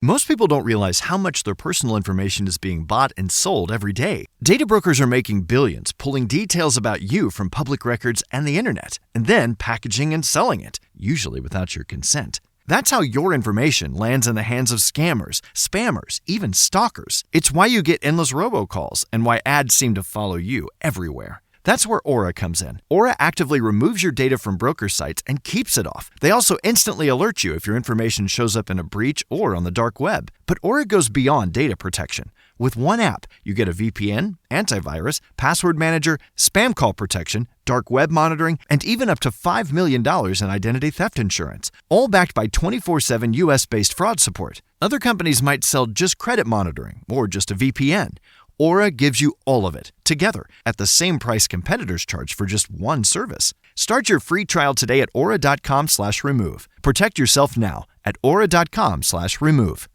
Most people don't realize how much their personal information is being bought and sold every day. Data brokers are making billions, pulling details about you from public records and the internet, and then packaging and selling it, usually without your consent. That's how your information lands in the hands of scammers, spammers, even stalkers. It's why you get endless robocalls and why ads seem to follow you everywhere. That's where Aura comes in. Aura actively removes your data from broker sites and keeps it off. They also instantly alert you if your information shows up in a breach or on the dark web. But Aura goes beyond data protection. With one app, you get a VPN, antivirus, password manager, spam call protection, dark web monitoring, and even up to $5 million in identity theft insurance, all backed by 24/7 US-based fraud support. Other companies might sell just credit monitoring or just a VPN. Aura gives you all of it, together, at the same price competitors charge for just one service. Start your free trial today at aura.com/remove. Protect yourself now at aura.com/remove.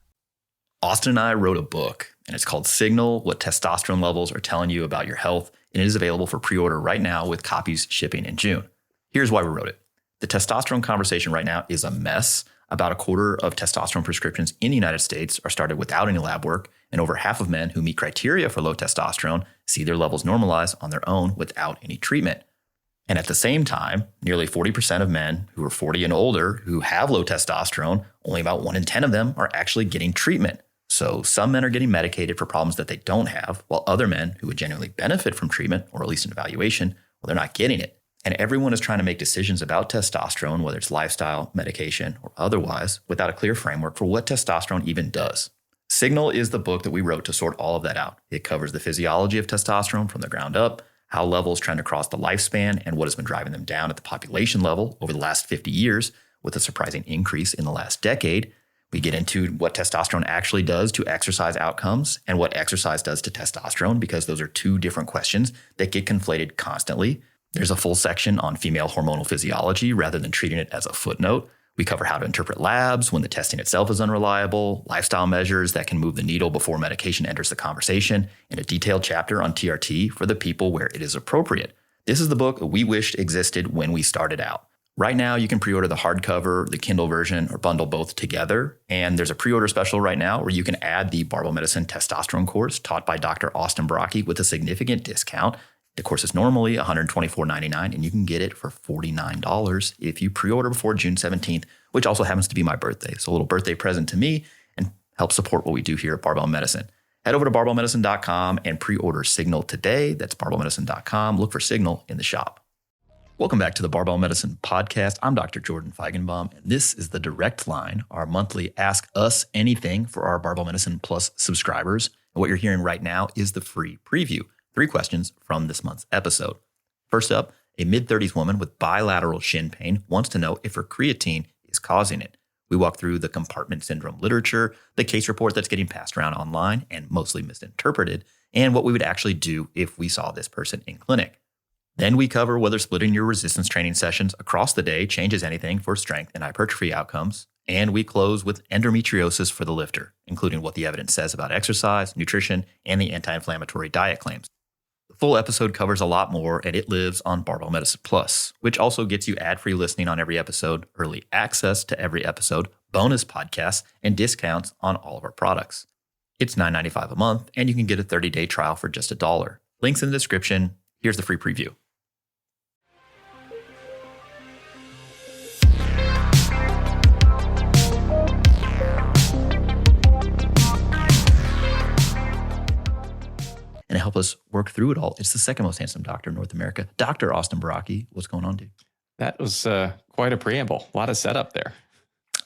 Austin and I wrote a book, and it's called Signal, What Testosterone Levels Are Telling You About Your Health, and it is available for pre-order right now with copies shipping in June. Here's why we wrote it. The testosterone conversation right now is a mess. About a quarter of testosterone prescriptions in the United States are started without any lab work, and over half of men who meet criteria for low testosterone see their levels normalize on their own without any treatment. And at the same time, nearly 40% of men who are 40 and older who have low testosterone, only about 1 in 10 of them are actually getting treatment. So some men are getting medicated for problems that they don't have, while other men who would genuinely benefit from treatment, or at least an evaluation, well, they're not getting it. And everyone is trying to make decisions about testosterone, whether it's lifestyle, medication, or otherwise, without a clear framework for what testosterone even does. Signal is the book that we wrote to sort all of that out. It covers the physiology of testosterone from the ground up, how levels trend across the lifespan, and what has been driving them down at the population level over the last 50 years, with a surprising increase in the last decade. We get into what testosterone actually does to exercise outcomes and what exercise does to testosterone, because those are two different questions that get conflated constantly. There's a full section on female hormonal physiology rather than treating it as a footnote. We cover how to interpret labs when the testing itself is unreliable, lifestyle measures that can move the needle before medication enters the conversation, and a detailed chapter on TRT for the people where it is appropriate. This is the book we wished existed when we started out. Right now, you can pre-order the hardcover, the Kindle version, or bundle both together. And there's a pre-order special right now where you can add the Barbell Medicine Testosterone course taught by Dr. Austin Baraki with a significant discount. The course is normally $124.99, and you can get it for $49 if you pre-order before June 17th, which also happens to be my birthday. So a little birthday present to me and help support what we do here at Barbell Medicine. Head over to barbellmedicine.com and pre-order Signal today. That's barbellmedicine.com. Look for Signal in the shop. Welcome back to the Barbell Medicine Podcast. I'm Dr. Jordan Feigenbaum, and this is the Direct Line, our monthly Ask Us Anything for our Barbell Medicine Plus subscribers. And what you're hearing right now is the free preview. 3 questions from this month's episode. First up, a mid-30s woman with bilateral shin pain wants to know if her creatine is causing it. We walk through the compartment syndrome literature, the case report that's getting passed around online and mostly misinterpreted, and what we would actually do if we saw this person in clinic. Then we cover whether splitting your resistance training sessions across the day changes anything for strength and hypertrophy outcomes. And we close with endometriosis for the lifter, including what the evidence says about exercise, nutrition, and the anti-inflammatory diet claims. The full episode covers a lot more, and it lives on Barbell Medicine Plus, which also gets you ad-free listening on every episode, early access to every episode, bonus podcasts, and discounts on all of our products. It's $9.95 a month, and you can get a 30-day trial for just $1. Links in the description. Here's the free preview. And to help us work through it all, it's the second most handsome doctor in North America, Dr. Austin Baraki. What's going on, dude? That was quite a preamble. A lot of setup there.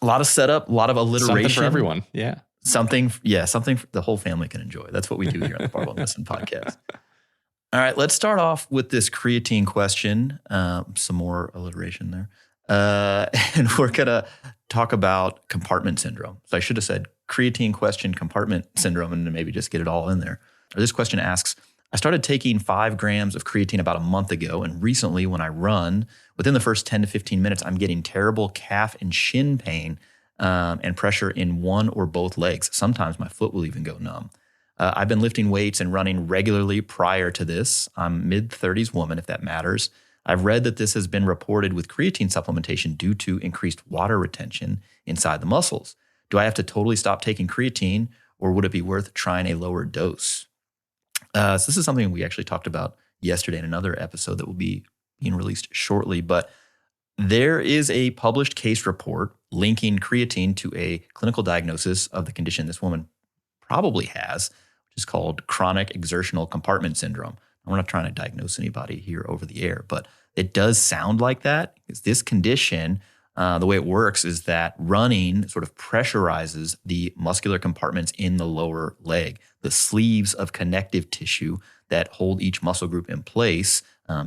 A lot of setup, a lot of alliteration. Something for everyone. Yeah. Something the whole family can enjoy. That's what we do here on the Barbell Medicine Podcast. All right, let's start off with this creatine question. Some more alliteration there. And we're going to talk about compartment syndrome. So I should have said creatine question, compartment syndrome, and maybe just get it all in there. This question asks, I started taking 5 grams of creatine about a month ago, and recently when I run, within the first 10 to 15 minutes, I'm getting terrible calf and shin pain and pressure in one or both legs. Sometimes my foot will even go numb. I've been lifting weights and running regularly prior to this. I'm mid-30s woman, if that matters. I've read that this has been reported with creatine supplementation due to increased water retention inside the muscles. Do I have to totally stop taking creatine, or would it be worth trying a lower dose? So this is something we actually talked about yesterday in another episode that will be being released shortly. But there is a published case report linking creatine to a clinical diagnosis of the condition this woman probably has, which is called chronic exertional compartment syndrome. We're not trying to diagnose anybody here over the air, but it does sound like that. Because this condition, the way it works is that running sort of pressurizes the muscular compartments in the lower leg, the sleeves of connective tissue that hold each muscle group in place,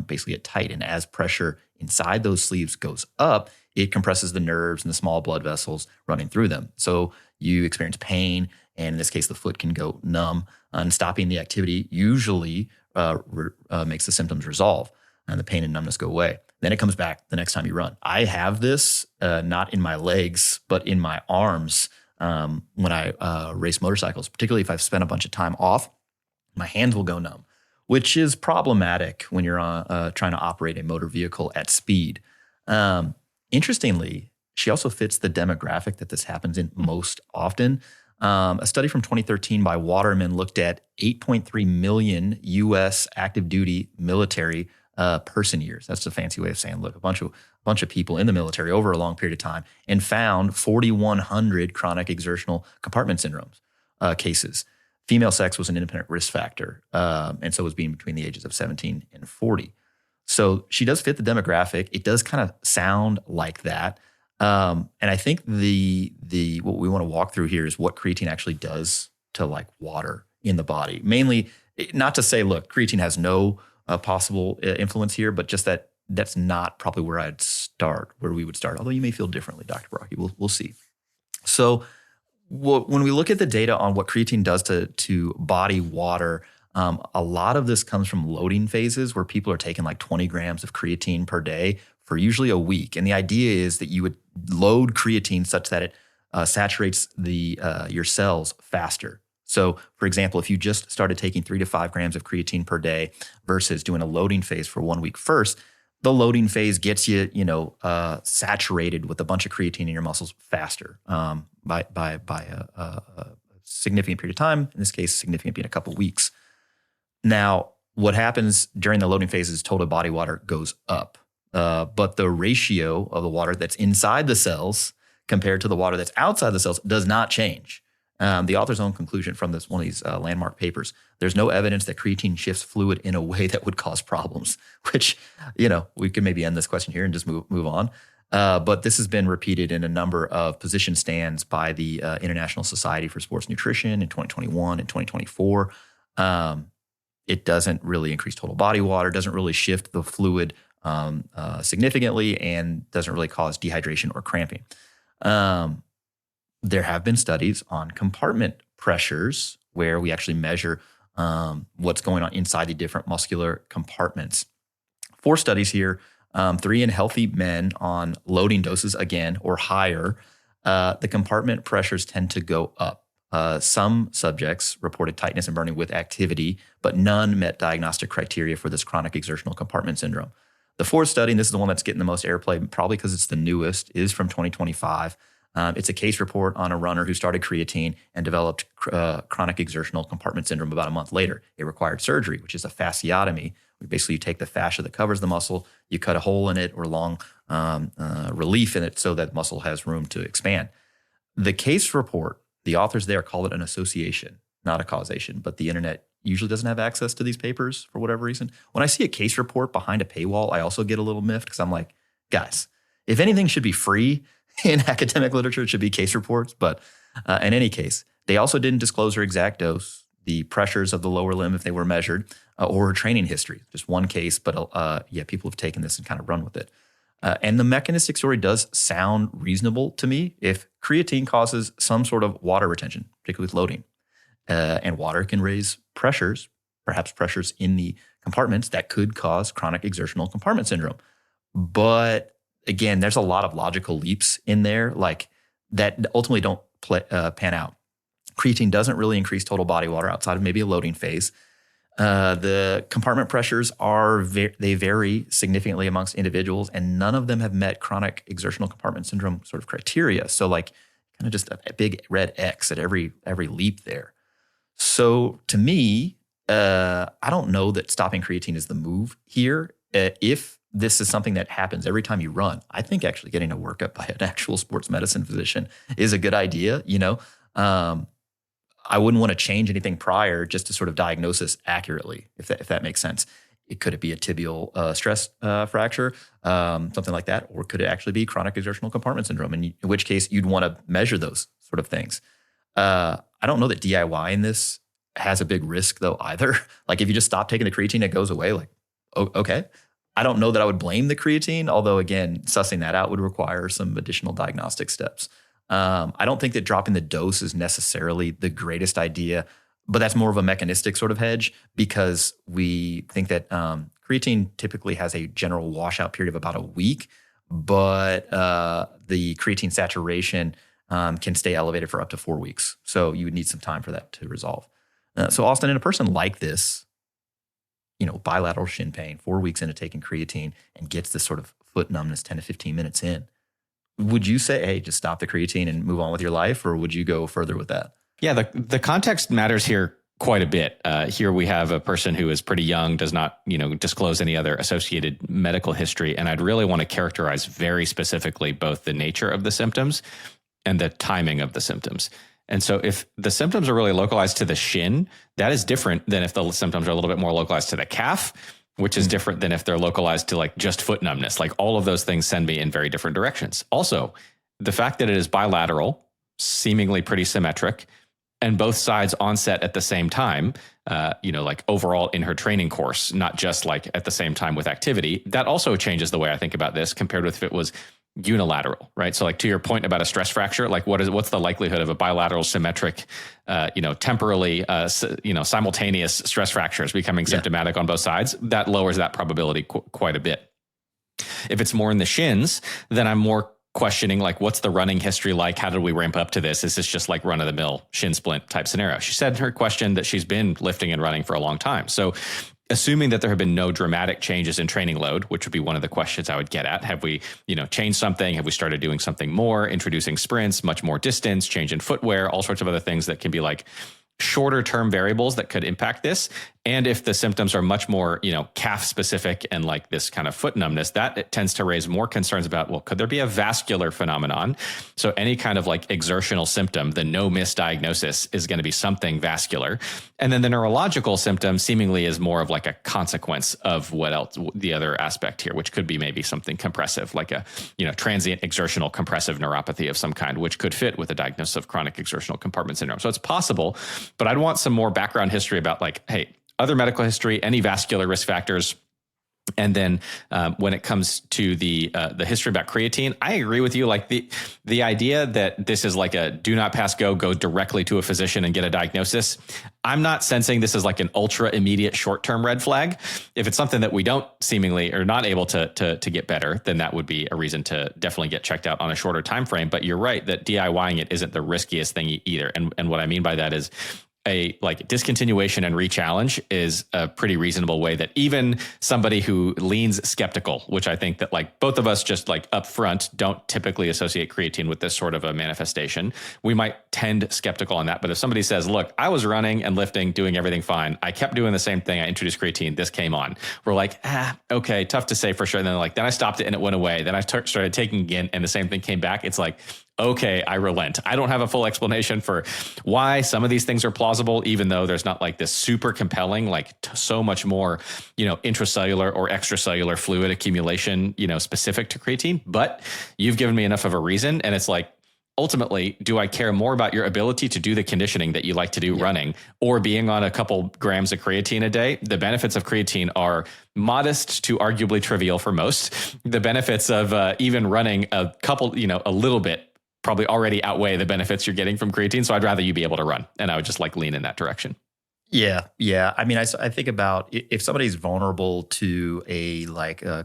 basically get tight. And as pressure inside those sleeves goes up, it compresses the nerves and the small blood vessels running through them. So you experience pain, and in this case, the foot can go numb. And stopping the activity usually makes the symptoms resolve and the pain and numbness go away. Then it comes back the next time you run. I have this not in my legs, but in my arms when I race motorcycles, particularly if I've spent a bunch of time off, my hands will go numb, which is problematic when you're trying to operate a motor vehicle at speed. Interestingly, she also fits the demographic that this happens in most often. A study from 2013 by Waterman looked at 8.3 million U.S. active duty military person years. That's a fancy way of saying, look, a bunch of people in the military over a long period of time, and found 4,100 chronic exertional compartment syndromes cases. Female sex was an independent risk factor, and so was being between the ages of 17 and 40. So she does fit the demographic. It does kind of sound like that. And I think the what we want to walk through here is what creatine actually does to like water in the body. Mainly, not to say, look, creatine has no possible influence here, but just that's not probably where we would start. Although you may feel differently, Dr. Baraki. We'll see. So when we look at the data on what creatine does to body water, a lot of this comes from loading phases where people are taking like 20 grams of creatine per day for usually a week. And the idea is that you would load creatine such that it saturates your cells faster. So, for example, if you just started taking 3 to 5 grams of creatine per day versus doing a loading phase for 1 week first, the loading phase gets you, saturated with a bunch of creatine in your muscles faster by a significant period of time. In this case, significant being a couple weeks. Now, what happens during the loading phase is total body water goes up, but the ratio of the water that's inside the cells compared to the water that's outside the cells does not change. The author's own conclusion from one of these landmark papers, there's no evidence that creatine shifts fluid in a way that would cause problems, which, we could maybe end this question here and just move on. But this has been repeated in a number of position stands by the International Society for Sports Nutrition in 2021 and 2024. It doesn't really increase total body water, doesn't really shift the fluid significantly, and doesn't really cause dehydration or cramping. There have been studies on compartment pressures where we actually measure what's going on inside the different muscular compartments. 4 studies here, 3 in healthy men on loading doses again or higher. The compartment pressures tend to go up. Some subjects reported tightness and burning with activity, but none met diagnostic criteria for this chronic exertional compartment syndrome. The 4th study, and this is the one that's getting the most airplay, probably because it's the newest, is from 2025. It's a case report on a runner who started creatine and developed chronic exertional compartment syndrome about a month later. It required surgery, which is a fasciotomy. Basically, you take the fascia that covers the muscle, you cut a hole in it or long relief in it so that muscle has room to expand. The case report, the authors there call it an association, not a causation, but the internet usually doesn't have access to these papers for whatever reason. When I see a case report behind a paywall, I also get a little miffed because I'm like, guys, if anything should be free in academic literature, it should be case reports. But in any case, they also didn't disclose her exact dose, the pressures of the lower limb if they were measured, or her training history. Just one case, but people have taken this and kind of run with it. And the mechanistic story does sound reasonable to me. If creatine causes some sort of water retention, particularly with loading, and water can raise pressures, perhaps pressures in the compartments that could cause chronic exertional compartment syndrome. But again, there's a lot of logical leaps in there like that ultimately don't pan out. Creatine doesn't really increase total body water outside of maybe a loading phase. The compartment pressures they vary significantly amongst individuals, and none of them have met chronic exertional compartment syndrome sort of criteria. So like kind of just a big red X at every leap there. So to me, I don't know that stopping creatine is the move here. If this is something that happens every time you run, I think actually getting a workup by an actual sports medicine physician is a good idea. I wouldn't want to change anything prior just to sort of diagnose this accurately, if that makes sense. Could it be a tibial stress fracture, something like that? Or could it actually be chronic exertional compartment syndrome? In which case you'd want to measure those sort of things. I don't know that DIY in this has a big risk though either. Like if you just stop taking the creatine, it goes away. Like, okay. I don't know that I would blame the creatine, although again, sussing that out would require some additional diagnostic steps. I don't think that dropping the dose is necessarily the greatest idea, but that's more of a mechanistic sort of hedge because we think that creatine typically has a general washout period of about a week, but the creatine saturation can stay elevated for up to 4 weeks. So you would need some time for that to resolve. So Austin, in a person like this, bilateral shin pain, 4 weeks into taking creatine and gets this sort of foot numbness 10 to 15 minutes in, would you say, hey, just stop the creatine and move on with your life? Or would you go further with that? Yeah, the context matters here quite a bit. Here we have a person who is pretty young, does not, disclose any other associated medical history. And I'd really want to characterize very specifically both the nature of the symptoms and the timing of the symptoms. And so if the symptoms are really localized to the shin, that is different than if the symptoms are a little bit more localized to the calf, which is different than if they're localized to like just foot numbness. Like all of those things send me in very different directions. Also, the fact that it is bilateral, seemingly pretty symmetric, and both sides onset at the same time, like overall in her training course, not just like at the same time with activity, that also changes the way I think about this compared with if it was unilateral, right? So like to your point about a stress fracture, like what's the likelihood of a bilateral symmetric, temporally, simultaneous stress fractures becoming symptomatic on both sides? That lowers that probability quite a bit. If it's more in the shins, then I'm more questioning like, what's the running history like? How did we ramp up to this? Is this just like run of the mill shin splint type scenario? She said in her question that she's been lifting and running for a long time. So assuming that there have been no dramatic changes in training load, which would be one of the questions I would get at. Have we, changed something? Have we started doing something more, introducing sprints, much more distance, change in footwear, all sorts of other things that can be like shorter term variables that could impact this. And if the symptoms are much more, calf specific and like this kind of foot numbness, that it tends to raise more concerns about, well, could there be a vascular phenomenon? So any kind of like exertional symptom, the no misdiagnosis is going to be something vascular. And then the neurological symptom seemingly is more of like a consequence of what else, the other aspect here, which could be maybe something compressive, like a, transient exertional compressive neuropathy of some kind, which could fit with a diagnosis of chronic exertional compartment syndrome. So it's possible, but I'd want some more background history about like, hey, other medical history, any vascular risk factors. And then when it comes to the history about creatine, I agree with you. Like the idea that this is like a do not pass go directly to a physician and get a diagnosis. I'm not sensing this is like an ultra immediate short-term red flag. If it's something that we don't seemingly or not able to get better, then that would be a reason to definitely get checked out on a shorter time frame. But you're right that DIYing it isn't the riskiest thing either. And what I mean by that is a like discontinuation and re-challenge is a pretty reasonable way that even somebody who leans skeptical, which I think that like both of us just like up front don't typically associate creatine with this sort of a manifestation. We might tend skeptical on that. But if somebody says, look, I was running and lifting, doing everything fine. I kept doing the same thing. I introduced creatine. This came on. We're like, okay, tough to say for sure. And then I stopped it and it went away. Then I started taking again and the same thing came back. It's like, okay, I relent. I don't have a full explanation for why some of these things are plausible, even though there's not like this super compelling, like so much more, intracellular or extracellular fluid accumulation, specific to creatine. But you've given me enough of a reason. And it's like, ultimately, do I care more about your ability to do the conditioning that you like to do running or being on a couple grams of creatine a day? The benefits of creatine are modest to arguably trivial for most. The benefits of even running a couple, a little bit probably already outweigh the benefits you're getting from creatine. So I'd rather you be able to run. And I would just like lean in that direction. Yeah. I mean, I think about if somebody's vulnerable to a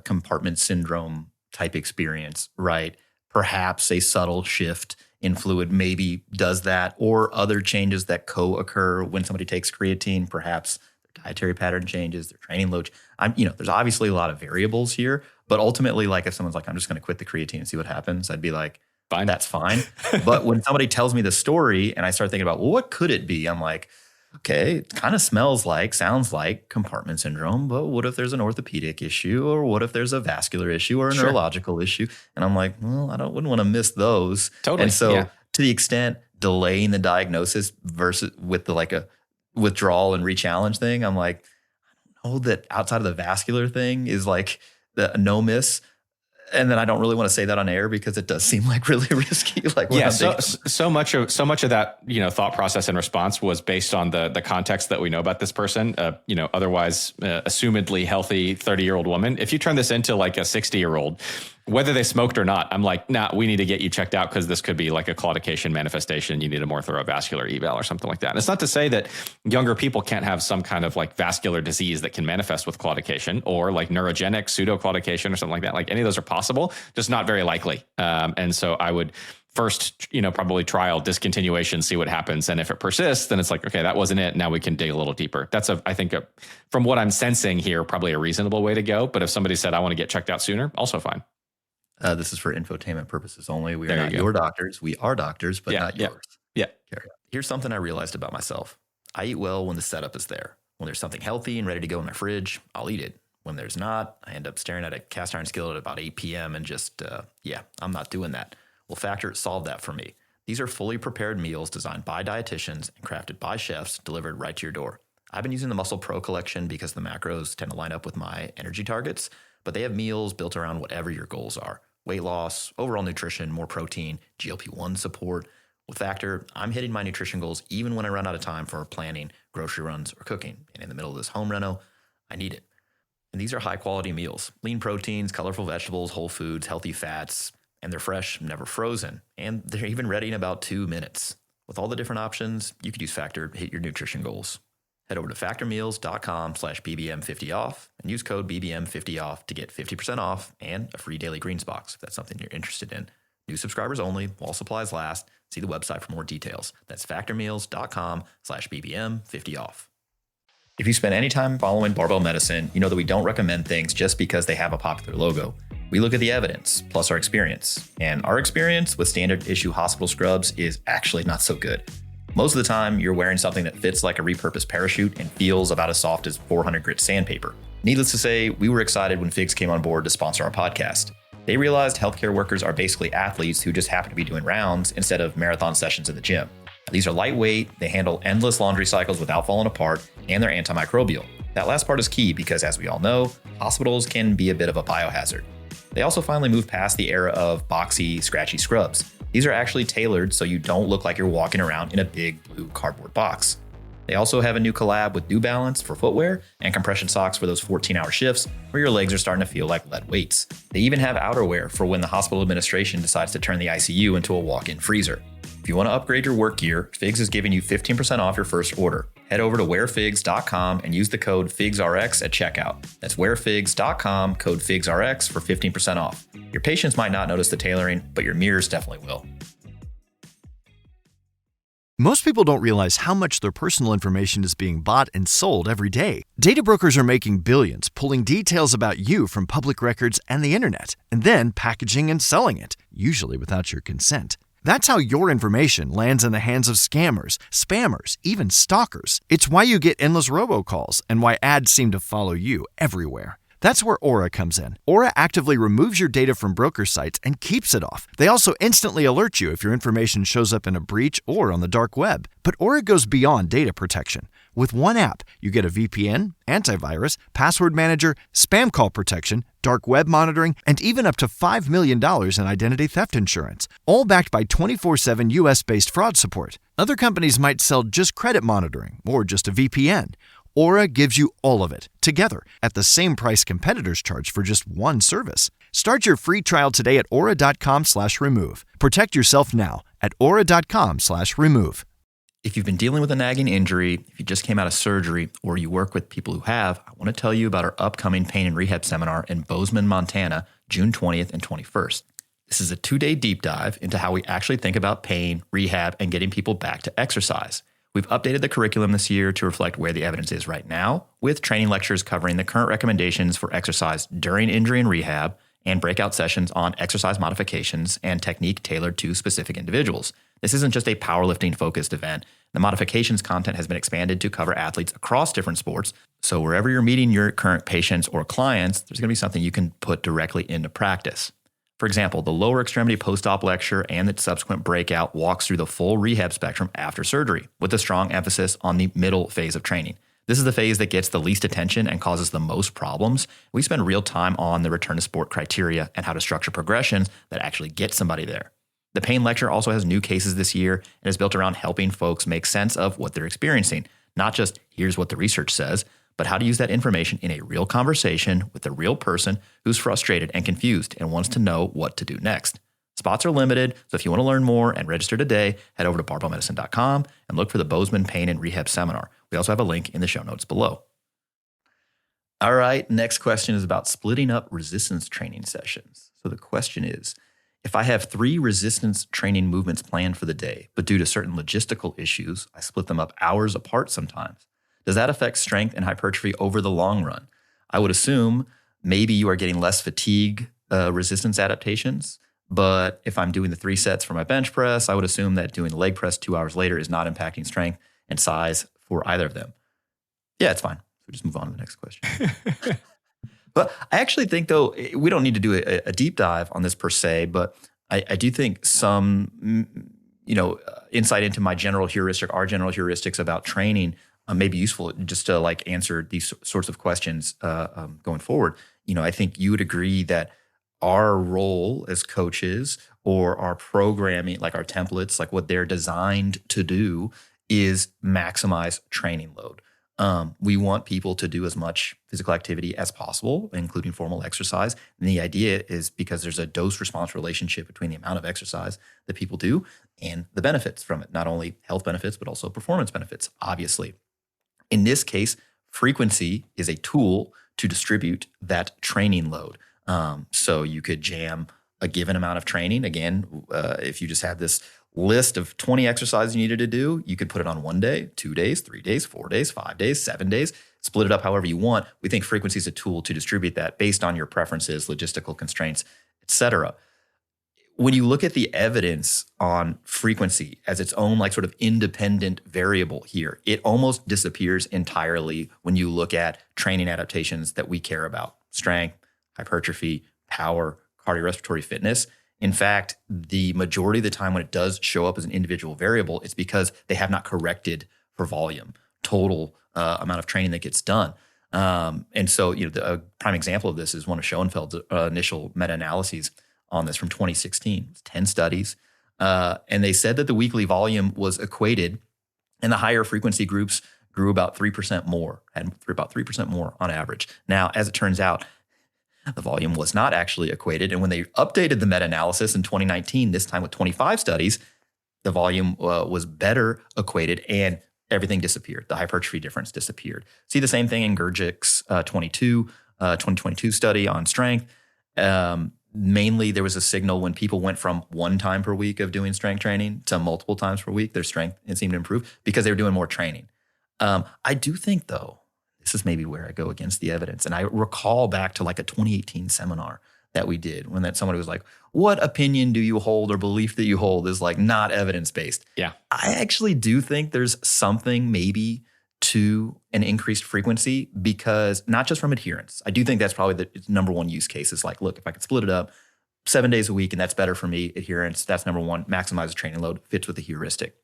compartment syndrome type experience, right? Perhaps a subtle shift in fluid maybe does that, or other changes that co-occur when somebody takes creatine, perhaps their dietary pattern changes, their training load. There's obviously a lot of variables here, but ultimately, like if someone's like, I'm just going to quit the creatine and see what happens, I'd be like, Fine. That's fine. But when somebody tells me the story and I start thinking about, well, what could it be? I'm like, okay, it kind of sounds like compartment syndrome, but what if there's an orthopedic issue, or what if there's a vascular issue or a neurological issue? And I'm like, well, wouldn't want to miss those. Totally. And so to the extent delaying the diagnosis versus with the like a withdrawal and re-challenge thing, I'm like, I don't know that outside of the vascular thing is like the no miss. And then I don't really want to say that on air because it does seem like really risky. Like so much of that, thought process and response was based on the context that we know about this person. Otherwise, assumedly healthy 30-year-old woman. If you turn this into like a 60-year-old, whether they smoked or not, I'm like, nah, we need to get you checked out because this could be like a claudication manifestation. You need a more thorough vascular eval or something like that. And it's not to say that younger people can't have some kind of like vascular disease that can manifest with claudication, or like neurogenic pseudo claudication or something like that. Like any of those are possible, just not very likely. And so I would first, probably trial discontinuation, see what happens. And if it persists, then it's like, okay, that wasn't it. Now we can dig a little deeper. That's I think from what I'm sensing here, probably a reasonable way to go. But if somebody said, I want to get checked out sooner, also fine. This is for infotainment purposes only. We are not your doctors. We are doctors, but not yours. Yeah. Here's something I realized about myself. I eat well when the setup is there. When there's something healthy and ready to go in my fridge, I'll eat it. When there's not, I end up staring at a cast iron skillet at about 8 p.m. and just, I'm not doing that. Well, Factor solved that for me. These are fully prepared meals designed by dietitians and crafted by chefs, delivered right to your door. I've been using the Muscle Pro collection because the macros tend to line up with my energy targets, but they have meals built around whatever your goals are. Weight loss, overall nutrition, more protein, GLP-1 support. With Factor, I'm hitting my nutrition goals even when I run out of time for planning, grocery runs, or cooking. And in the middle of this home reno, I need it. And these are high-quality meals. Lean proteins, colorful vegetables, whole foods, healthy fats, and they're fresh, never frozen. And they're even ready in about 2 minutes. With all the different options, you could use Factor to hit your nutrition goals. Head over to factormeals.com/BBM50off and use code BBM50off to get 50% off and a free daily greens box if that's something you're interested in. New subscribers only, while supplies last. See the website for more details. That's factormeals.com/BBM50off. If you spend any time following barbell medicine, you know that we don't recommend things just because they have a popular logo. We look at the evidence plus our experience. And our experience with standard issue hospital scrubs is actually not so good. Most of the time, you're wearing something that fits like a repurposed parachute and feels about as soft as 400 grit sandpaper. Needless to say, we were excited when Figs came on board to sponsor our podcast. They realized healthcare workers are basically athletes who just happen to be doing rounds instead of marathon sessions in the gym. These are lightweight, they handle endless laundry cycles without falling apart, and they're antimicrobial. That last part is key because, as we all know, hospitals can be a bit of a biohazard. They also finally moved past the era of boxy, scratchy scrubs. These are actually tailored so you don't look like you're walking around in a big blue cardboard box. They also have a new collab with New Balance for footwear and compression socks for those 14-hour shifts where your legs are starting to feel like lead weights. They even have outerwear for when the hospital administration decides to turn the ICU into a walk-in freezer. If you want to upgrade your work gear, Figs is giving you 15% off your first order. Head over to wearfigs.com and use the code FIGSRX at checkout. That's wearfigs.com, code FIGSRX for 15% off. Your patients might not notice the tailoring, but your mirrors definitely will. Most people don't realize how much their personal information is being bought and sold every day. Data brokers are making billions, pulling details about you from public records and the internet, and then packaging and selling it, usually without your consent. That's how your information lands in the hands of scammers, spammers, even stalkers. It's why you get endless robocalls and why ads seem to follow you everywhere. That's where Aura comes in. Aura actively removes your data from broker sites and keeps it off. They also instantly alert you if your information shows up in a breach or on the dark web. But Aura goes beyond data protection. With one app, you get a VPN, antivirus, password manager, spam call protection, dark web monitoring, and even up to $5 million in identity theft insurance. All backed by 24/7 US-based fraud support. Other companies might sell just credit monitoring or just a VPN. Aura gives you all of it, together, at the same price competitors charge for just one service. Start your free trial today at aura.com/remove. Protect yourself now at aura.com/remove. If you've been dealing with a nagging injury, if you just came out of surgery, or you work with people who have, I want to tell you about our upcoming pain and rehab seminar in Bozeman, Montana, June 20th and 21st. This is a 2-day deep dive into how we actually think about pain, rehab, and getting people back to exercise. We've updated the curriculum this year to reflect where the evidence is right now, with training lectures covering the current recommendations for exercise during injury and rehab, and breakout sessions on exercise modifications and technique tailored to specific individuals. This isn't just a powerlifting-focused event. The modifications content has been expanded to cover athletes across different sports. So wherever you're meeting your current patients or clients, there's going to be something you can put directly into practice. For example, the lower extremity post-op lecture and its subsequent breakout walks through the full rehab spectrum after surgery, with a strong emphasis on the middle phase of training. This is the phase that gets the least attention and causes the most problems. We spend real time on the return to sport criteria and how to structure progressions that actually get somebody there. The pain lecture also has new cases this year and is built around helping folks make sense of what they're experiencing. Not just here's what the research says, but how to use that information in a real conversation with a real person who's frustrated and confused and wants to know what to do next. Spots are limited, so if you want to learn more and register today, head over to barbellmedicine.com and look for the Bozeman Pain and Rehab Seminar. We also have a link in the show notes below. All right, next question is about splitting up resistance training sessions. So the question is, if I have 3 resistance training movements planned for the day, but due to certain logistical issues, I split them up hours apart sometimes, does that affect strength and hypertrophy over the long run? I would assume maybe you are getting less fatigue resistance adaptations, but if I'm doing the 3 sets for my bench press, I would assume that doing the leg press 2 hours later is not impacting strength and size for either of them. Yeah, it's fine. So just move on to the next question. But I actually think, though, we don't need to do a deep dive on this per se, but I do think some insight into my general heuristic, our general heuristics about training may be useful just to like answer these sorts of questions going forward. I think you would agree that our role as coaches or our programming, like our templates, like what they're designed to do is maximize training load. We want people to do as much physical activity as possible, including formal exercise. And the idea is because there's a dose-response relationship between the amount of exercise that people do and the benefits from it, not only health benefits, but also performance benefits, obviously. In this case, frequency is a tool to distribute that training load. So you could jam a given amount of training. Again, if you just had this list of 20 exercises you needed to do, you could put it on 1 day, 2 days, 3 days, 4 days, 5 days, 7 days, split it up however you want. We think frequency is a tool to distribute that based on your preferences, logistical constraints, et cetera. When you look at the evidence on frequency as its own like sort of independent variable here, it almost disappears entirely when you look at training adaptations that we care about: strength, hypertrophy, power, cardiorespiratory fitness. In fact, the majority of the time when it does show up as an individual variable, it's because they have not corrected for volume, total amount of training that gets done. And so, a prime example of this is one of Schoenfeld's initial meta-analyses on this from 2016. It's 10 studies. And they said that the weekly volume was equated, and the higher frequency groups grew about 3% more, had about 3% more on average. Now, as it turns out, the volume was not actually equated. And when they updated the meta-analysis in 2019, this time with 25 studies, the volume was better equated and everything disappeared. The hypertrophy difference disappeared. See the same thing in Gergich's 2022 study on strength. Mainly, there was a signal when people went from 1 time per week of doing strength training to multiple times per week, their strength seemed to improve because they were doing more training. I do think, though, this is maybe where I go against the evidence. And I recall back to like a 2018 seminar that we did when somebody was like, what opinion do you hold or belief that you hold is like not evidence-based? Yeah. I actually do think there's something maybe to an increased frequency, because not just from adherence. I do think that's probably the number one use case is like, look, if I could split it up 7 days a week and that's better for me, adherence, that's number one, maximize the training load, fits with the heuristic.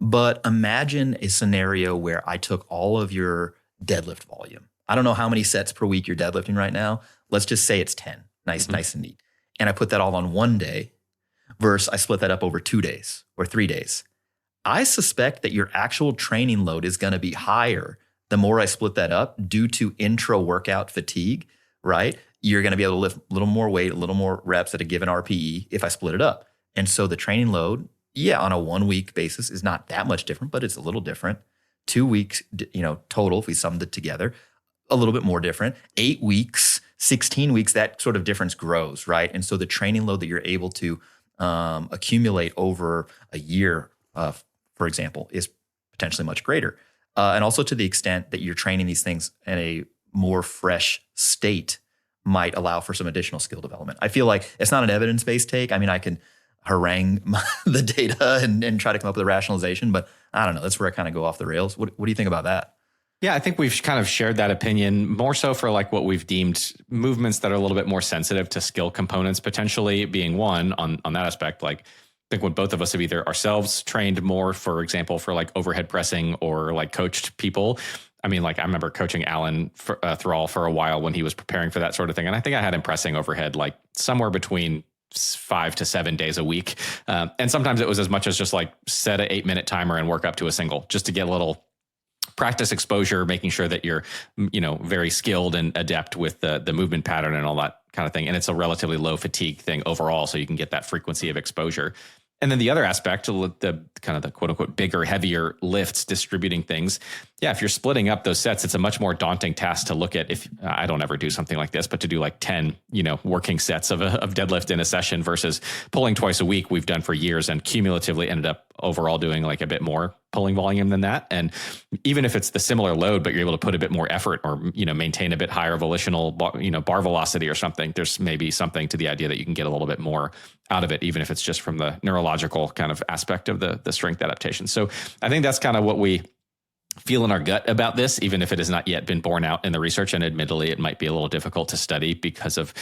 But imagine a scenario where I took all of your deadlift volume. I don't know how many sets per week you're deadlifting right now. Let's just say it's 10. Nice and neat. And I put that all on 1 day versus I split that up over 2 days or 3 days. I suspect that your actual training load is going to be higher the more I split that up due to intra-workout fatigue, right? You're going to be able to lift a little more weight, a little more reps at a given RPE if I split it up. And so the training load, on a 1 week basis is not that much different, but it's a little different. 2 weeks, total, if we summed it together, a little bit more different. 8 weeks, 16 weeks, that sort of difference grows, right? And so the training load that you're able to accumulate over a year, for example, is potentially much greater. And also to the extent that you're training these things in a more fresh state, might allow for some additional skill development. I feel like it's not an evidence-based take. I mean, I can harangue the data and try to come up with a rationalization, but I don't know. That's where I kind of go off the rails. What do you think about that? Yeah, I think we've kind of shared that opinion more so for like what we've deemed movements that are a little bit more sensitive to skill components, potentially being one on that aspect. Like, I think when both of us have either ourselves trained more, for example, for like overhead pressing or like coached people. I mean, like I remember coaching Alan Thrall for a while when he was preparing for that sort of thing. And I think I had him pressing overhead like somewhere between 5 to 7 days a week. And sometimes it was as much as just like set an 8-minute timer and work up to a single just to get a little practice exposure, making sure that you're, very skilled and adept with the movement pattern and all that kind of thing. And it's a relatively low fatigue thing overall. So you can get that frequency of exposure. And then the other aspect, the kind of the quote unquote bigger, heavier lifts, distributing things. Yeah, if you're splitting up those sets, it's a much more daunting task to look at. If I don't ever do something like this, but to do like 10, working sets of deadlift in a session versus pulling twice a week, we've done for years and cumulatively ended up overall doing like a bit more pulling volume than that. And even if it's the similar load, but you're able to put a bit more effort or, maintain a bit higher volitional, bar velocity or something, there's maybe something to the idea that you can get a little bit more out of it, even if it's just from the neurological kind of aspect of the strength adaptation. So I think that's kind of what we feel in our gut about this, even if it has not yet been borne out in the research. And admittedly, it might be a little difficult to study because of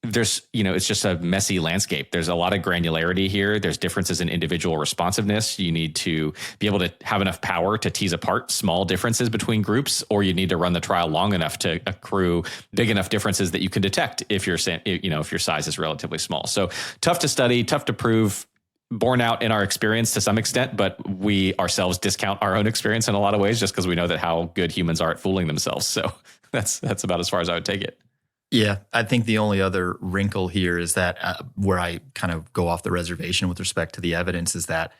it's just a messy landscape. There's a lot of granularity here. There's differences in individual responsiveness. You need to be able to have enough power to tease apart small differences between groups, or you need to run the trial long enough to accrue big enough differences that you can detect if your size is relatively small. So tough to study, tough to prove, borne out in our experience to some extent, but we ourselves discount our own experience in a lot of ways just because we know that how good humans are at fooling themselves. So that's about as far as I would take it. Yeah, I think the only other wrinkle here is that where I kind of go off the reservation with respect to the evidence is that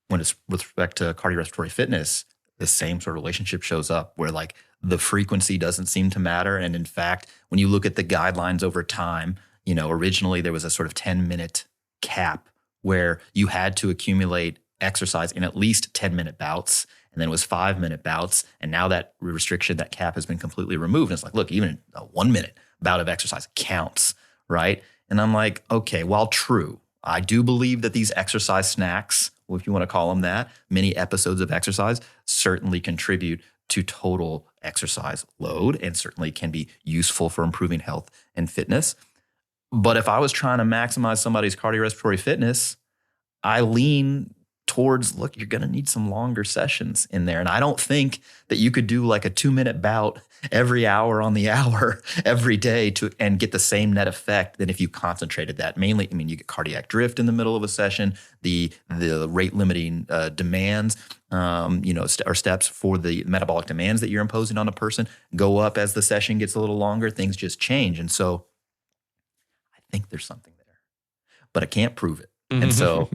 when it's with respect to cardiorespiratory fitness, the same sort of relationship shows up where like the frequency doesn't seem to matter. And in fact, when you look at the guidelines over time, originally there was a sort of 10-minute cap where you had to accumulate exercise in at least 10-minute bouts. And then it was 5-minute bouts. And now that restriction, that cap has been completely removed. And it's like, look, even a 1-minute bout of exercise counts, right? And I'm like, okay, while true, I do believe that these exercise snacks, if you want to call them that, mini episodes of exercise certainly contribute to total exercise load and certainly can be useful for improving health and fitness. But if I was trying to maximize somebody's cardiorespiratory fitness, I lean towards, look, you're going to need some longer sessions in there. And I don't think that you could do like a 2-minute bout every hour on the hour every day and get the same net effect than if you concentrated that. Mainly, you get cardiac drift in the middle of a session, the rate limiting demands, or steps for the metabolic demands that you're imposing on a person go up as the session gets a little longer. Things just change. And so I think there's something there, but I can't prove it. And so,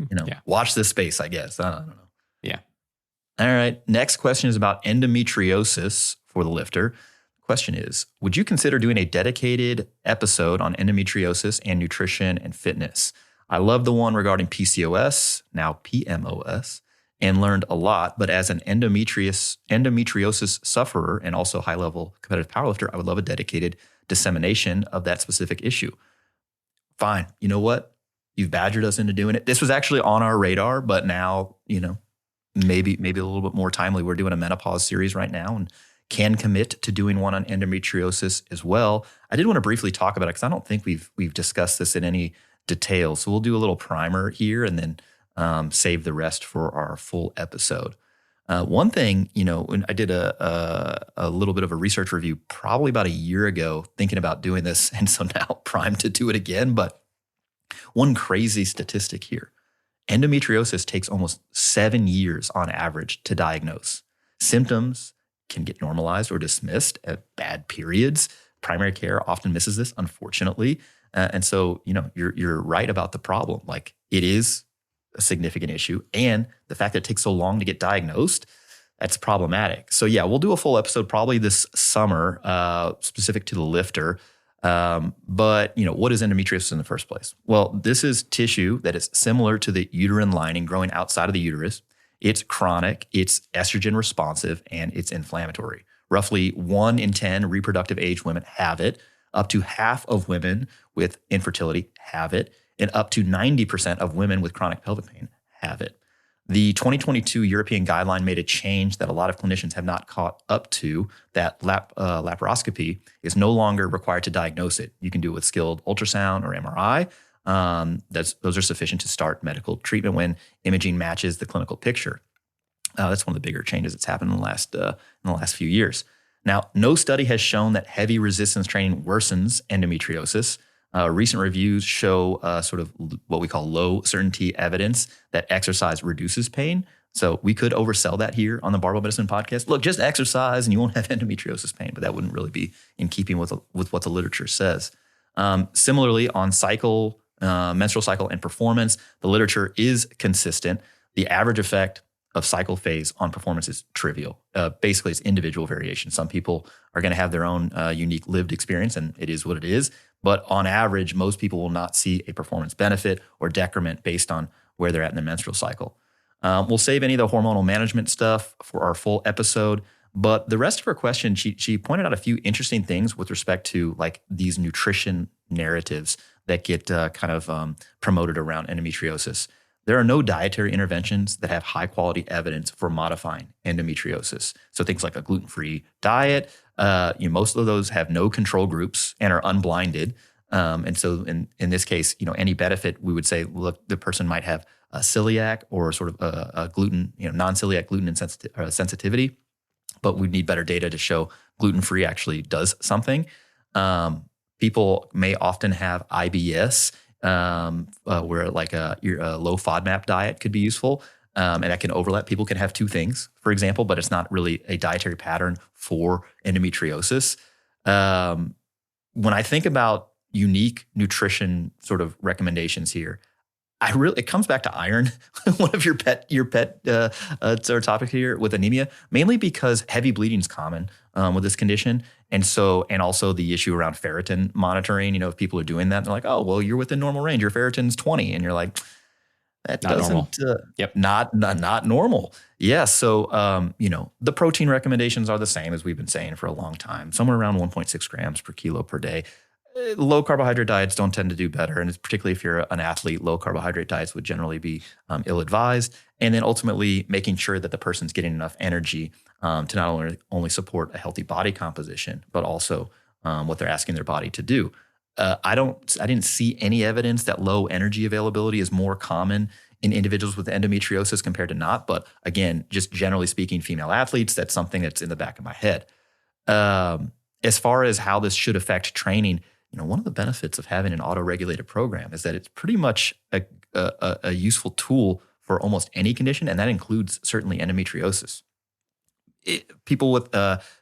watch this space, I guess. I don't know. Yeah. All right. Next question is about endometriosis for the lifter. Question is, would you consider doing a dedicated episode on endometriosis and nutrition and fitness? I love the one regarding PCOS, now PMOS, and learned a lot. But as an endometriosis sufferer and also high-level competitive powerlifter, I would love a dedicated dissemination of that specific issue. Fine. You know what? You've badgered us into doing it. This was actually on our radar, but now, maybe a little bit more timely. We're doing a menopause series right now and can commit to doing one on endometriosis as well. I did want to briefly talk about it because I don't think we've discussed this in any detail. So we'll do a little primer here and then save the rest for our full episode. One thing, when I did a little bit of a research review probably about a year ago, thinking about doing this, and so now primed to do it again, but one crazy statistic here. Endometriosis takes almost 7 years on average to diagnose. Symptoms can get normalized or dismissed at bad periods. Primary care often misses this, unfortunately. And so, you're right about the problem. Like, it is a significant issue. And the fact that it takes so long to get diagnosed, that's problematic. So yeah, we'll do a full episode probably this summer, specific to the lifter. But what is endometriosis in the first place? Well, this is tissue that is similar to the uterine lining growing outside of the uterus. It's chronic, it's estrogen responsive, and it's inflammatory. Roughly 1 in 10 reproductive age women have it. Up to half of women with infertility have it, and up to 90% of women with chronic pelvic pain have it. The 2022 European guideline made a change that a lot of clinicians have not caught up to, that laparoscopy is no longer required to diagnose it. You can do it with skilled ultrasound or MRI. Those are sufficient to start medical treatment when imaging matches the clinical picture. That's one of the bigger changes that's happened in the last few years. Now, no study has shown that heavy resistance training worsens endometriosis. Recent reviews show sort of what we call low certainty evidence that exercise reduces pain. So we could oversell that here on the Barbell Medicine podcast. Look, just exercise and you won't have endometriosis pain, but that wouldn't really be in keeping with what the literature says. Similarly, on menstrual cycle and performance, the literature is consistent. The average effect of cycle phase on performance is trivial. Basically, it's individual variation. Some people are going to have their own unique lived experience, and it is what it is. But on average, most people will not see a performance benefit or decrement based on where they're at in their menstrual cycle. We'll save any of the hormonal management stuff for our full episode. But the rest of her question, she pointed out a few interesting things with respect to like these nutrition narratives that get promoted around endometriosis. There are no dietary interventions that have high quality evidence for modifying endometriosis. So things like a gluten-free diet, most of those have no control groups and are unblinded. And so in this case, any benefit, we would say, look, the person might have a celiac or sort of a gluten, non-celiac gluten sensitivity, but we need better data to show gluten-free actually does something. People may often have IBS, where like a low FODMAP diet could be useful. And that can overlap. People can have two things, for example, but it's not really a dietary pattern for endometriosis. When I think about unique nutrition sort of recommendations here, it comes back to iron, one of your pet sort of topic here with anemia, mainly because heavy bleeding is common with this condition. And also the issue around ferritin monitoring, if people are doing that, they're like, oh, well, you're within normal range. Your ferritin's 20. And you're like, that not doesn't, normal. Not normal. Yeah. So, the protein recommendations are the same as we've been saying for a long time, somewhere around 1.6 grams per kilo per day. Low carbohydrate diets don't tend to do better. And it's particularly if you're an athlete, low carbohydrate diets would generally be ill-advised. And then ultimately making sure that the person's getting enough energy to not only support a healthy body composition, but also what they're asking their body to do. I didn't see any evidence that low energy availability is more common in individuals with endometriosis compared to not. But again, just generally speaking, female athletes, that's something that's in the back of my head. As far as how this should affect training, one of the benefits of having an auto-regulated program is that it's pretty much a useful tool for almost any condition, and that includes certainly endometriosis. People with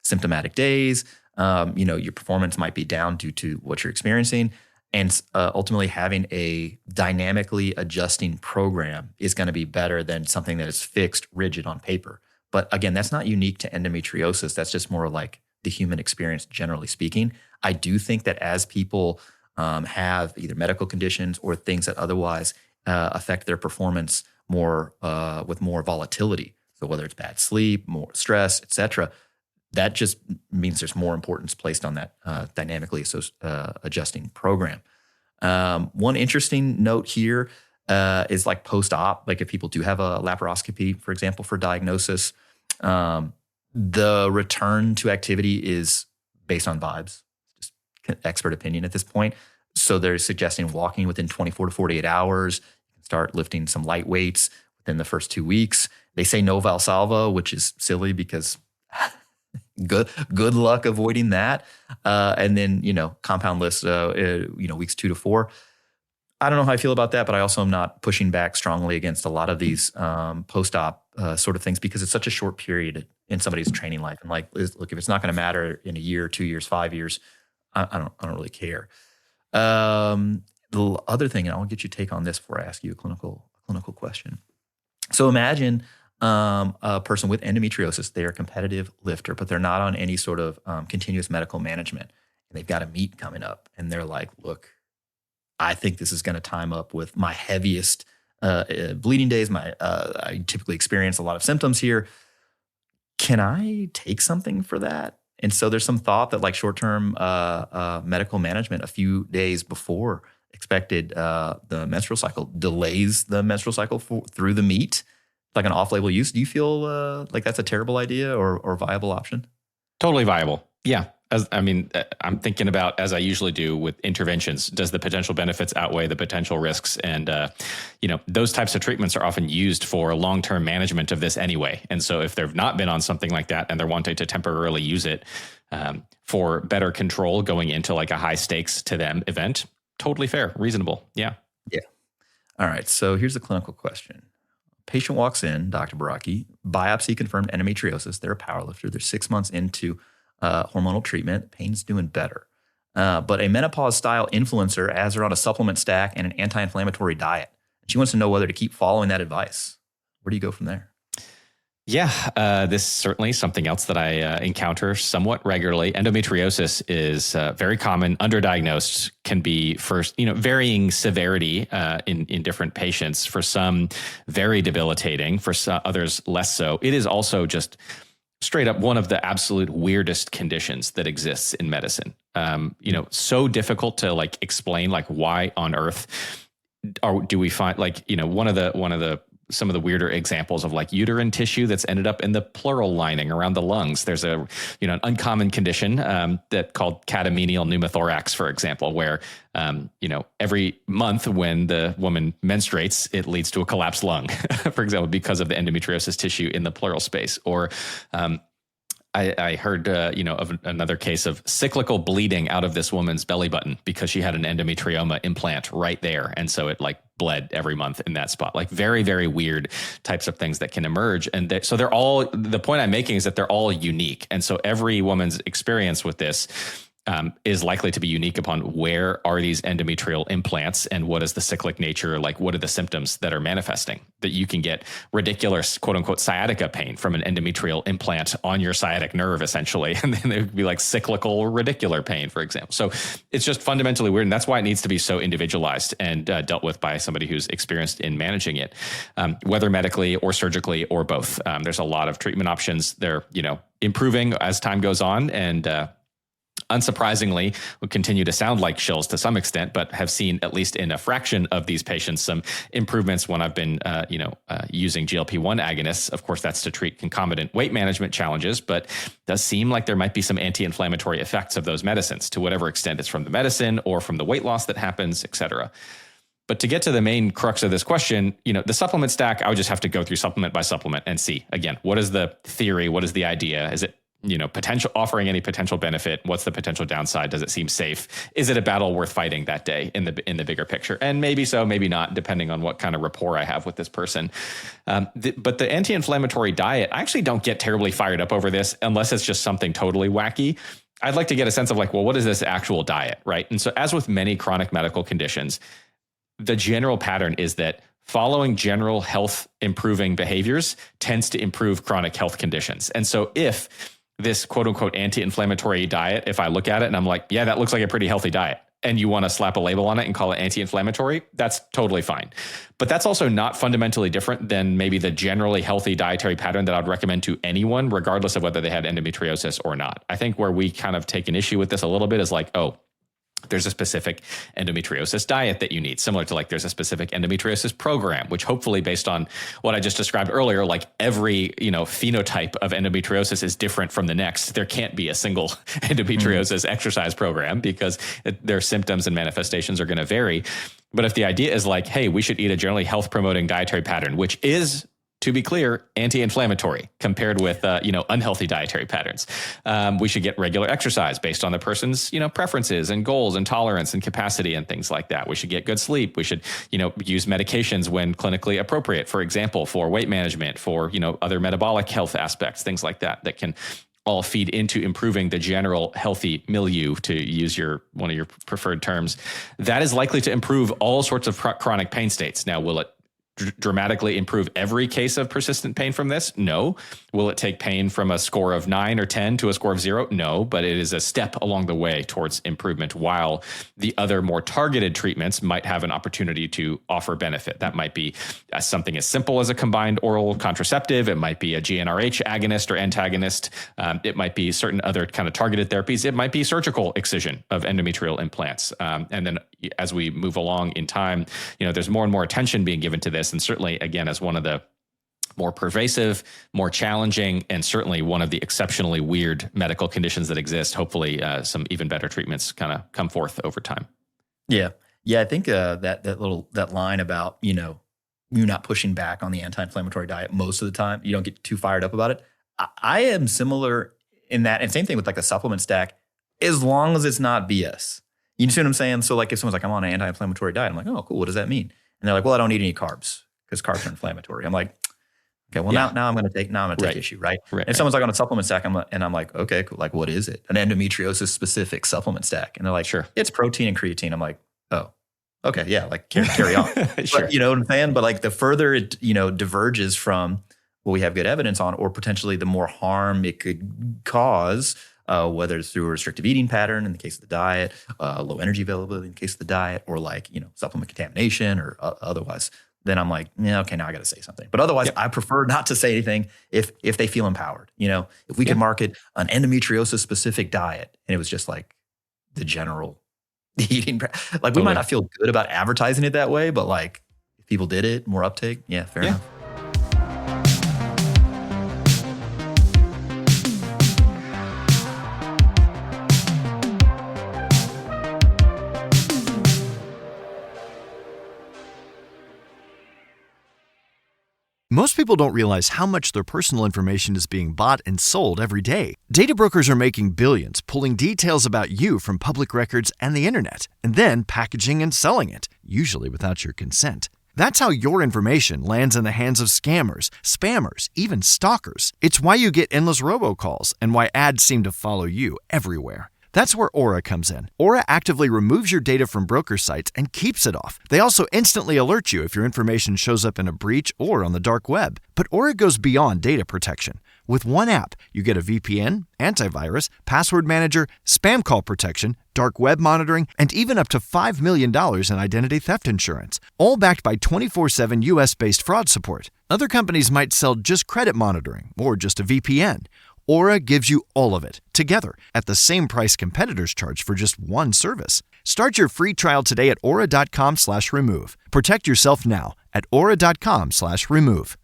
symptomatic days, your performance might be down due to what you're experiencing, and ultimately having a dynamically adjusting program is going to be better than something that is fixed, rigid on paper. But again, that's not unique to endometriosis. That's just more like the human experience, generally speaking. I do think that as people have either medical conditions or things that otherwise affect their performance more with more volatility, so whether it's bad sleep, more stress, et cetera, that just means there's more importance placed on that dynamically adjusting program. One interesting note here is like post-op, like if people do have a laparoscopy, for example, for diagnosis, the return to activity is based on vibes, just expert opinion at this point. So they're suggesting walking within 24 to 48 hours, you can start lifting some light weights within the first 2 weeks. They say no Valsalva, which is silly because good luck avoiding that. And then, compound lifts, weeks 2 to 4. I don't know how I feel about that, but I also am not pushing back strongly against a lot of these post-op sort of things because it's such a short period in somebody's training life. And look, if it's not going to matter in a year, 2 years, 5 years, I don't really care. The other thing, and I'll get your take on this before I ask you a clinical question. So imagine a person with endometriosis, they're a competitive lifter, but they're not on any sort of continuous medical management. And they've got a meet coming up. And they're like, look, I think this is going to time up with my heaviest bleeding days. I typically experience a lot of symptoms here. Can I take something for that? And so there's some thought that like short-term medical management a few days before expected the menstrual cycle delays the menstrual cycle through the meet, like an off-label use. Do you feel like that's a terrible idea or viable option? Totally viable. Yeah. I'm thinking about, as I usually do with interventions, does the potential benefits outweigh the potential risks? And, those types of treatments are often used for long-term management of this anyway. And so if they've not been on something like that and they're wanting to temporarily use it for better control going into like a high stakes to them event, totally fair, reasonable. Yeah. Yeah. All right. So here's a clinical question. Patient walks in, Dr. Baraki, biopsy confirmed endometriosis. They're a powerlifter. They're 6 months into hormonal treatment. Pain's doing better. But a menopause style influencer has her on a supplement stack and an anti-inflammatory diet. She wants to know whether to keep following that advice. Where do you go from there? Yeah, this is certainly something else that I encounter somewhat regularly. Endometriosis is very common, underdiagnosed, can be first, varying severity in different patients. For some, very debilitating. For some, others, less so. It is also just straight up one of the absolute weirdest conditions that exists in medicine. So difficult to like explain, like why on earth do we find some of the weirder examples of like uterine tissue that's ended up in the pleural lining around the lungs. There's an uncommon condition that called catamenial pneumothorax, for example, where, every month when the woman menstruates, it leads to a collapsed lung, for example, because of the endometriosis tissue in the pleural space. Or, I heard, of another case of cyclical bleeding out of this woman's belly button because she had an endometrioma implant right there. And so it like bled every month in that spot, like very, very weird types of things that can emerge. And so they're all, the point I'm making is that they're all unique. And so every woman's experience with this is likely to be unique upon where are these endometrial implants and what is the cyclic nature, like what are the symptoms that are manifesting. That you can get ridiculous, quote unquote, sciatica pain from an endometrial implant on your sciatic nerve, essentially. And then there would be like cyclical radicular pain, for example. So it's just fundamentally weird. And that's why it needs to be so individualized and dealt with by somebody who's experienced in managing it, whether medically or surgically or both. There's a lot of treatment options. They're, improving as time goes on, and unsurprisingly, will continue to sound like shills to some extent, but have seen, at least in a fraction of these patients, some improvements when I've been, using GLP-1 agonists. Of course, that's to treat concomitant weight management challenges, but it does seem like there might be some anti-inflammatory effects of those medicines to whatever extent it's from the medicine or from the weight loss that happens, et cetera. But to get to the main crux of this question, the supplement stack, I would just have to go through supplement by supplement and see, again, what is the theory? What is the idea? Is it potential offering any potential benefit? What's the potential downside? Does it seem safe? Is it a battle worth fighting that day in the bigger picture? And maybe so, maybe not, depending on what kind of rapport I have with this person. But the anti-inflammatory diet, I actually don't get terribly fired up over this unless it's just something totally wacky. I'd like to get a sense of like, well, what is this actual diet, right? And so as with many chronic medical conditions, the general pattern is that following general health improving behaviors tends to improve chronic health conditions. And so if this quote unquote anti-inflammatory diet, if I look at it and I'm like, yeah, that looks like a pretty healthy diet, and you want to slap a label on it and call it anti-inflammatory, that's totally fine. But that's also not fundamentally different than maybe the generally healthy dietary pattern that I'd recommend to anyone, regardless of whether they had endometriosis or not. I think where we kind of take an issue with this a little bit is like, oh, there's a specific endometriosis diet that you need, similar to like there's a specific endometriosis program, which hopefully based on what I just described earlier, like every, phenotype of endometriosis is different from the next. There can't be a single endometriosis exercise program because their symptoms and manifestations are going to vary. But if the idea is like, hey, we should eat a generally health promoting dietary pattern, which is, to be clear, anti-inflammatory compared with, unhealthy dietary patterns. We should get regular exercise based on the person's, preferences and goals and tolerance and capacity and things like that. We should get good sleep. We should, use medications when clinically appropriate, for example, for weight management, for, other metabolic health aspects, things like that can all feed into improving the general healthy milieu, to use one of your preferred terms. That is likely to improve all sorts of chronic pain states. Now, will it dramatically improve every case of persistent pain from this? No. Will it take pain from a score of 9 or 10 to a score of 0? No, but it is a step along the way towards improvement, while the other more targeted treatments might have an opportunity to offer benefit. That might be something as simple as a combined oral contraceptive. It might be a GnRH agonist or antagonist. It might be certain other kind of targeted therapies. It might be surgical excision of endometrial implants. And then as we move along in time, there's more and more attention being given to this. And certainly, again, as one of the more pervasive, more challenging, and certainly one of the exceptionally weird medical conditions that exist, hopefully some even better treatments kind of come forth over time. Yeah. I think that line about, you not pushing back on the anti-inflammatory diet most of the time, you don't get too fired up about it. I am similar in that, and same thing with like the supplement stack, as long as it's not BS. You see what I'm saying? So like if someone's like, I'm on an anti-inflammatory diet, I'm like, oh, cool. What does that mean? And they're like, well, I don't eat any carbs because carbs are inflammatory. I'm like, okay, well now I'm going to take issue, right? And someone's like on a supplement stack, I'm like, okay, cool. Like, what is it? An endometriosis specific supplement stack. And they're like, sure, it's protein and creatine. I'm like, oh, okay, yeah, like carry on. Sure. But, you know what I'm saying? But like the further it, diverges from what we have good evidence on, or potentially the more harm it could cause, whether it's through a restrictive eating pattern in the case of the diet, low energy availability in the case of the diet, or like, supplement contamination or otherwise, then I'm like, yeah, okay, now I got to say something. But otherwise, I prefer not to say anything if they feel empowered. If we could market an endometriosis specific diet and it was just like the general eating, like we might not feel good about advertising it that way, but like if people did it, more uptake, fair enough. Most people don't realize how much their personal information is being bought and sold every day. Data brokers are making billions, pulling details about you from public records and the internet, and then packaging and selling it, usually without your consent. That's how your information lands in the hands of scammers, spammers, even stalkers. It's why you get endless robocalls and why ads seem to follow you everywhere. That's where Aura comes in. Aura actively removes your data from broker sites and keeps it off. They also instantly alert you if your information shows up in a breach or on the dark web. But Aura goes beyond data protection. With one app, you get a VPN, antivirus, password manager, spam call protection, dark web monitoring, and even up to $5 million in identity theft insurance, all backed by 24/7 US-based fraud support. Other companies might sell just credit monitoring or just a VPN. Aura gives you all of it, together, at the same price competitors charge for just one service. Start your free trial today at aura.com/remove. Protect yourself now at aura.com/remove.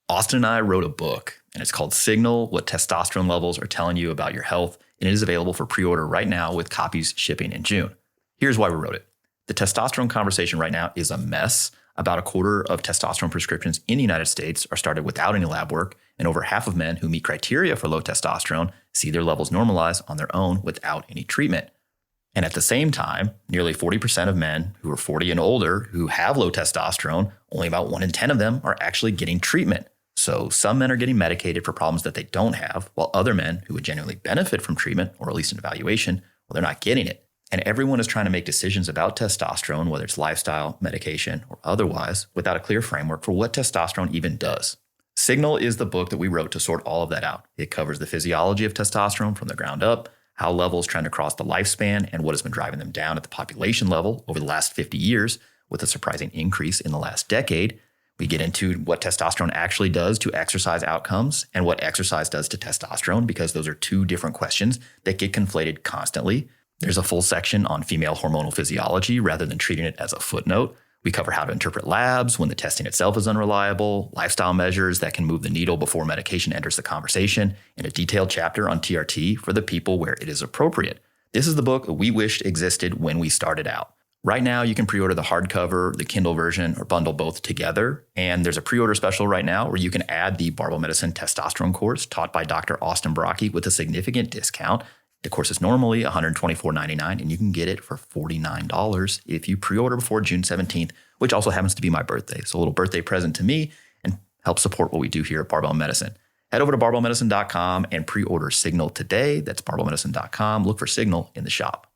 Austin and I wrote a book, and it's called Signal: What Testosterone Levels Are Telling You About Your Health, and it is available for pre-order right now with copies shipping in June. Here's why we wrote it. The testosterone conversation right now is a mess. About a quarter of testosterone prescriptions in the United States are started without any lab work, and over half of men who meet criteria for low testosterone see their levels normalize on their own without any treatment. And at the same time, nearly 40% of men who are 40 and older who have low testosterone, only about 1 in 10 of them are actually getting treatment. So some men are getting medicated for problems that they don't have, while other men who would genuinely benefit from treatment, or at least an evaluation, well, they're not getting it. And everyone is trying to make decisions about testosterone, whether it's lifestyle, medication, or otherwise, without a clear framework for what testosterone even does. Signal is the book that we wrote to sort all of that out. It covers the physiology of testosterone from the ground up, how levels trend across the lifespan, and what has been driving them down at the population level over the last 50 years, with a surprising increase in the last decade. We get into what testosterone actually does to exercise outcomes and what exercise does to testosterone, because those are two different questions that get conflated constantly. There's a full section on female hormonal physiology rather than treating it as a footnote. We cover how to interpret labs when the testing itself is unreliable, lifestyle measures that can move the needle before medication enters the conversation, and a detailed chapter on TRT for the people where it is appropriate. This is the book we wished existed when we started out. Right now, you can pre-order the hardcover, the Kindle version, or bundle both together. And there's a pre-order special right now where you can add the Barbell Medicine Testosterone course taught by Dr. Austin Brockie with a significant discount. The course is normally $124.99, and you can get it for $49 if you pre-order before June 17th, which also happens to be my birthday. So a little birthday present to me and help support what we do here at Barbell Medicine. Head over to barbellmedicine.com and pre-order Signal today. That's barbellmedicine.com. Look for Signal in the shop.